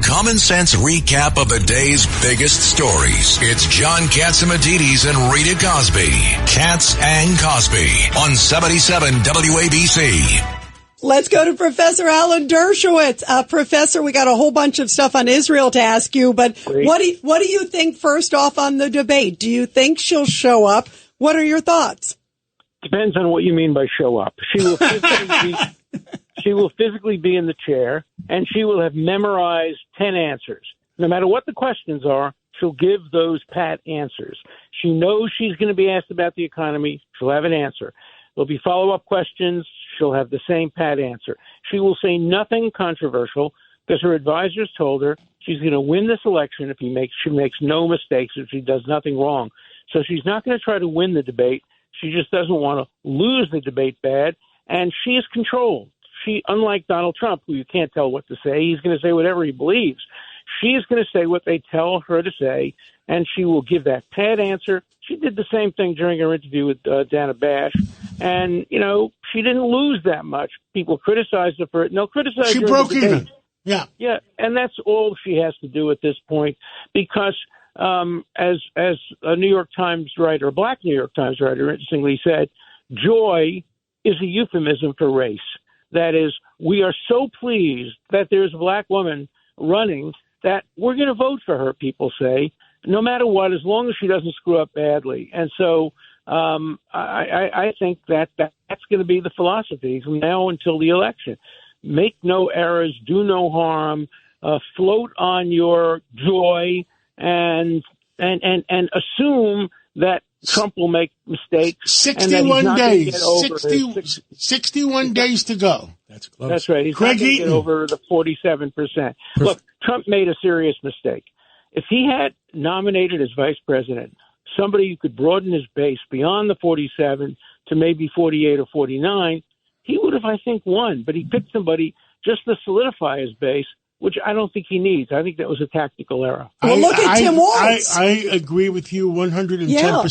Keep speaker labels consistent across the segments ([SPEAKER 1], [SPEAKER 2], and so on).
[SPEAKER 1] common sense recap of the day's biggest stories. It's John Catsimatidis and Rita Cosby. Katz and Cosby on 77 WABC.
[SPEAKER 2] Let's go to Professor Alan Dershowitz. Professor, we got a whole bunch of stuff on Israel to ask you, but what do you think first off on the debate? Do you think she'll show up? What are your thoughts?
[SPEAKER 3] Depends on what you mean by show up. She will physically be in the chair, and she will have memorized 10 answers. No matter what the questions are, she'll give those pat answers. She knows she's going to be asked about the economy. She'll have an answer. There'll be follow-up questions. She'll have the same pat answer. She will say nothing controversial because her advisors told her she's going to win this election if she makes no mistakes, if she does nothing wrong. So she's not going to try to win the debate. She just doesn't want to lose the debate bad, and she is controlled. She, unlike Donald Trump, who you can't tell what to say, he's going to say whatever he believes. She is going to say what they tell her to say, and she will give that pat answer. She did the same thing during her interview with Dana Bash, and, you know, she didn't lose that much. People criticized her for it. No, criticize her.
[SPEAKER 4] She broke even. Yeah.
[SPEAKER 3] Yeah, and that's all she has to do at this point because as a New York Times writer, a black New York Times writer, interestingly said, joy is a euphemism for race. That is, we are so pleased that there's a black woman running that we're going to vote for her, people say, no matter what, as long as she doesn't screw up badly. And so I think that's going to be the philosophy from now until the election. Make no errors, do no harm, float on your joy, and assume that Trump will make mistakes.
[SPEAKER 4] 61 days. 61 days to go.
[SPEAKER 3] That's close. That's right. He's not going to get over the 47%. Look, Trump made a serious mistake. If he had nominated as vice president somebody who could broaden his base beyond the 47 to maybe 48 or 49, he would have, I think, won. But he picked somebody just to solidify his base, which I don't think he needs. I think that was a tactical error.
[SPEAKER 2] Well, look at Tim Walz.
[SPEAKER 4] I agree with you 110%.
[SPEAKER 2] Yeah.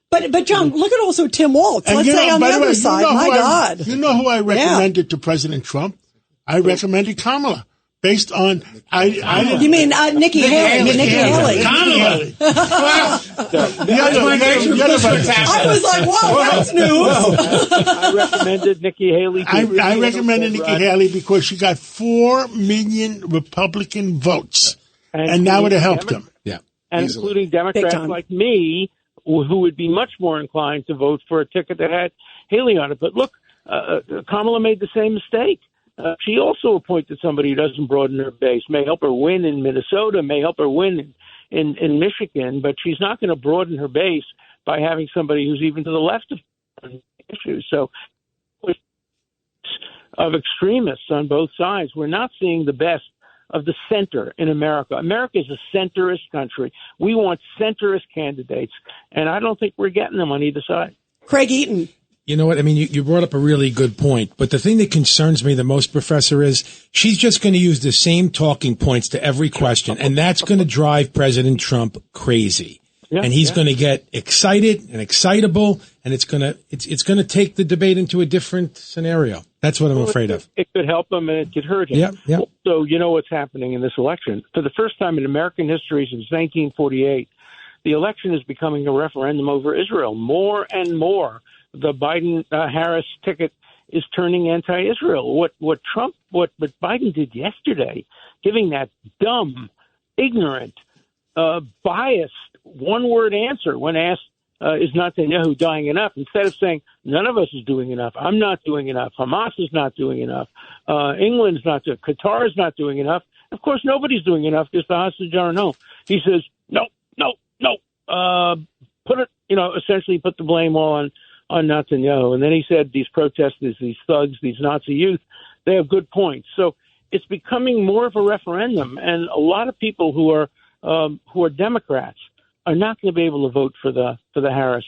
[SPEAKER 2] But John, look at also Tim Walz. Let's say on the other side, my God.
[SPEAKER 4] You know who I recommended to President Trump? I recommended Kamala. Based on,
[SPEAKER 2] you mean Nikki Haley? Nikki Haley.
[SPEAKER 4] Kamala.
[SPEAKER 2] I was like, wow, that's news.
[SPEAKER 3] I recommended Nikki Haley.
[SPEAKER 4] I recommended Nikki Haley because she got 4 million Republican votes, and that would have helped them.
[SPEAKER 3] Yeah, and including Democrats like me, who would be much more inclined to vote for a ticket that had Haley on it. But look, Kamala made the same mistake. She also appointed somebody who doesn't broaden her base, may help her win in Minnesota, may help her win in Michigan, but she's not going to broaden her base by having somebody who's even to the left of issues. So of extremists on both sides, we're not seeing the best of the center in America. America is a centrist country. We want centrist candidates, and I don't think we're getting them on either side.
[SPEAKER 2] Craig Eaton.
[SPEAKER 5] You know what? I mean, you brought up a really good point, but the thing that concerns me the most, Professor, is she's just going to use the same talking points to every question, and that's going to drive President Trump crazy. Yeah, and he's going to get excited and excitable, and it's going to take the debate into a different scenario. That's what I'm afraid of.
[SPEAKER 3] It could help him, and it could hurt him.
[SPEAKER 5] Yeah.
[SPEAKER 3] So you know what's happening in this election. For the first time in American history since 1948, the election is becoming a referendum over Israel. More and more, the Biden-Harris ticket is turning anti-Israel. What Biden did yesterday, giving that dumb, ignorant, biased one-word answer when asked, is Netanyahu doing enough? Instead of saying, none of us is doing enough, I'm not doing enough, Hamas is not doing enough, England's not doing, Qatar is not doing enough. Of course, nobody's doing enough because the hostages aren't home. He says, no. Essentially put the blame all on Netanyahu. And then he said these protesters, these thugs, these Nazi youth, they have good points. So it's becoming more of a referendum, and a lot of people who are Democrats are not going to be able to vote for the Harris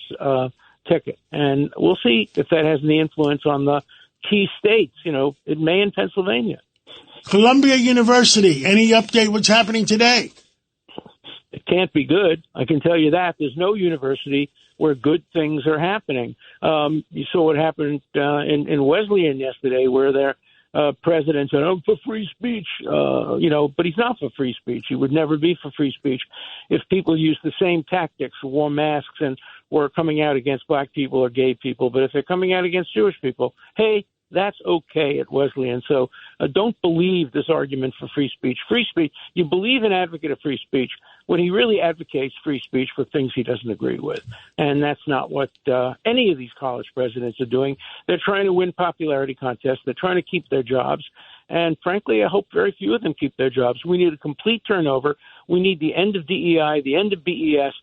[SPEAKER 3] ticket. And we'll see if that has any influence on the key states. You know, it may in Pennsylvania.
[SPEAKER 4] Columbia University, any update what's happening today?
[SPEAKER 3] It can't be good. I can tell you that. There's no university where good things are happening. You saw what happened in Wesleyan yesterday, where they're president said, "I'm for free speech," but he's not for free speech. He would never be for free speech if people use the same tactics, wore masks, and were coming out against black people or gay people. But if they're coming out against Jewish people, hey, that's okay at Wesleyan. So don't believe this argument for free speech. Free speech, you believe an advocate of free speech when he really advocates free speech for things he doesn't agree with. And that's not what any of these college presidents are doing. They're trying to win popularity contests. They're trying to keep their jobs. And frankly, I hope very few of them keep their jobs. We need a complete turnover. We need the end of DEI, the end of BDS.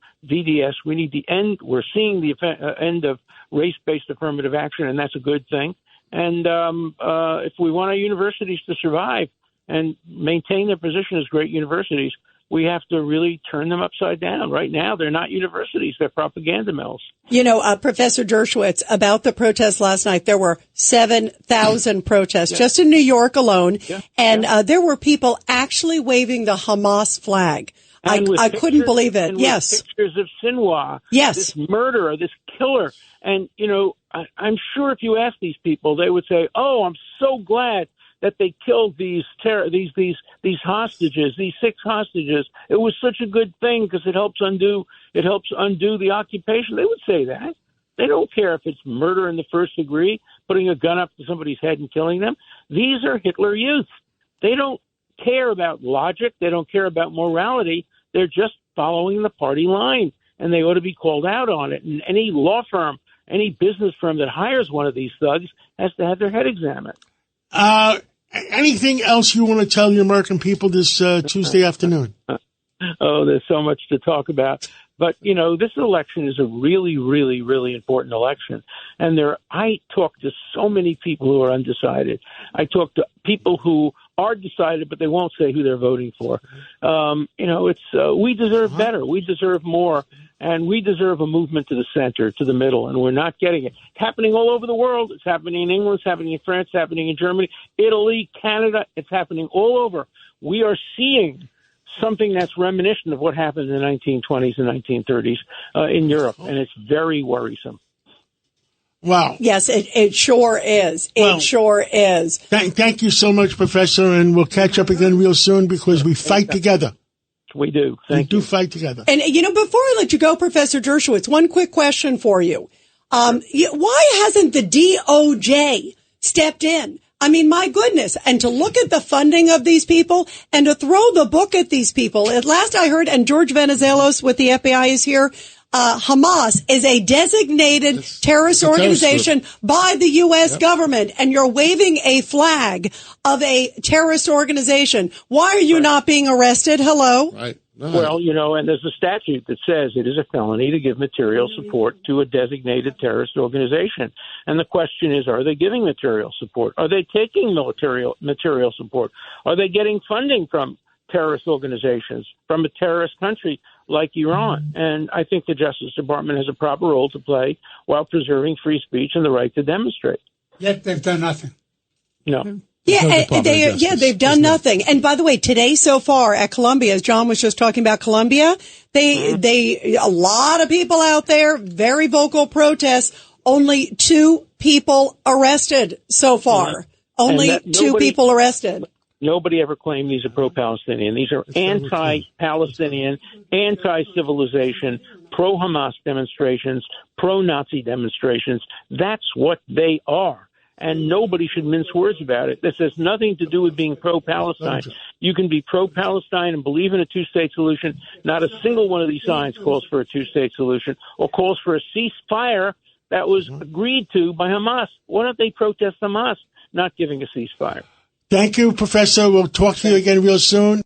[SPEAKER 3] We need the end. We're seeing the end of race-based affirmative action, and that's a good thing. And if we want our universities to survive and maintain their position as great universities, we have to really turn them upside down. Right now, they're not universities. They're propaganda mills.
[SPEAKER 2] Professor Dershowitz, about the protests last night, there were 7,000 protests just in New York alone. And there were people actually waving the Hamas flag. I couldn't believe it. Yes.
[SPEAKER 3] Pictures of Sinwar.
[SPEAKER 2] Yes.
[SPEAKER 3] This murderer, this killer. And, I'm sure if you ask these people, they would say, "Oh, I'm so glad that they killed these hostages, these 6 hostages. It was such a good thing because it helps undo the occupation." They would say that. They don't care if it's murder in the first degree, putting a gun up to somebody's head and killing them. These are Hitler Youth. They don't care about logic. They don't care about morality. They're just following the party line, and they ought to be called out on it. And any law firm, any business firm that hires one of these thugs has to have their head examined.
[SPEAKER 4] Anything else you want to tell the American people this Tuesday afternoon?
[SPEAKER 3] Oh, there's so much to talk about. But, this election is a really, really, really important election. And I talk to so many people who are undecided. I talk to people who are decided, but they won't say who they're voting for. We deserve better. We deserve more. And we deserve a movement to the center, to the middle, and we're not getting it. It's happening all over the world. It's happening in England. It's happening in France. It's happening in Germany, Italy, Canada. It's happening all over. We are seeing something that's reminiscent of what happened in the 1920s and 1930s in Europe, and it's very worrisome.
[SPEAKER 4] Wow.
[SPEAKER 2] Yes, it sure is. It sure is.
[SPEAKER 4] Thank you so much, Professor, and we'll catch up again real soon because we fight together.
[SPEAKER 3] We do. We
[SPEAKER 4] do fight together.
[SPEAKER 2] And, before I let you go, Professor Dershowitz, one quick question for you. Why hasn't the DOJ stepped in? I mean, my goodness. And to look at the funding of these people and to throw the book at these people. At last I heard, and George Venizelos with the FBI is here, Hamas is a designated terrorist organization by the U.S. government, and you're waving a flag of a terrorist organization. Why are you not being arrested? Hello?
[SPEAKER 6] Right.
[SPEAKER 3] Well, and there's a statute that says it is a felony to give material support to a designated terrorist organization. And the question is, are they giving material support? Are they taking material support? Are they getting funding from terrorist organizations, from a terrorist country like Iran? And I think the Justice Department has a proper role to play while preserving free speech and the right to demonstrate.
[SPEAKER 6] Yet they've done nothing.
[SPEAKER 3] No.
[SPEAKER 2] They've done nothing. And by the way, today so far at Columbia, as John was just talking about Columbia, a lot of people out there, very vocal protests, only 2 people arrested so far. Only 2 people arrested.
[SPEAKER 3] Nobody ever claimed these are pro-Palestinian. These are anti-Palestinian, anti-civilization, pro-Hamas demonstrations, pro-Nazi demonstrations. That's what they are. And nobody should mince words about it. This has nothing to do with being pro-Palestine. You can be pro-Palestine and believe in a 2-state solution. Not a single one of these signs calls for a 2-state solution or calls for a ceasefire that was agreed to by Hamas. Why don't they protest Hamas not giving a ceasefire?
[SPEAKER 4] Thank you, Professor. We'll talk to you again real soon.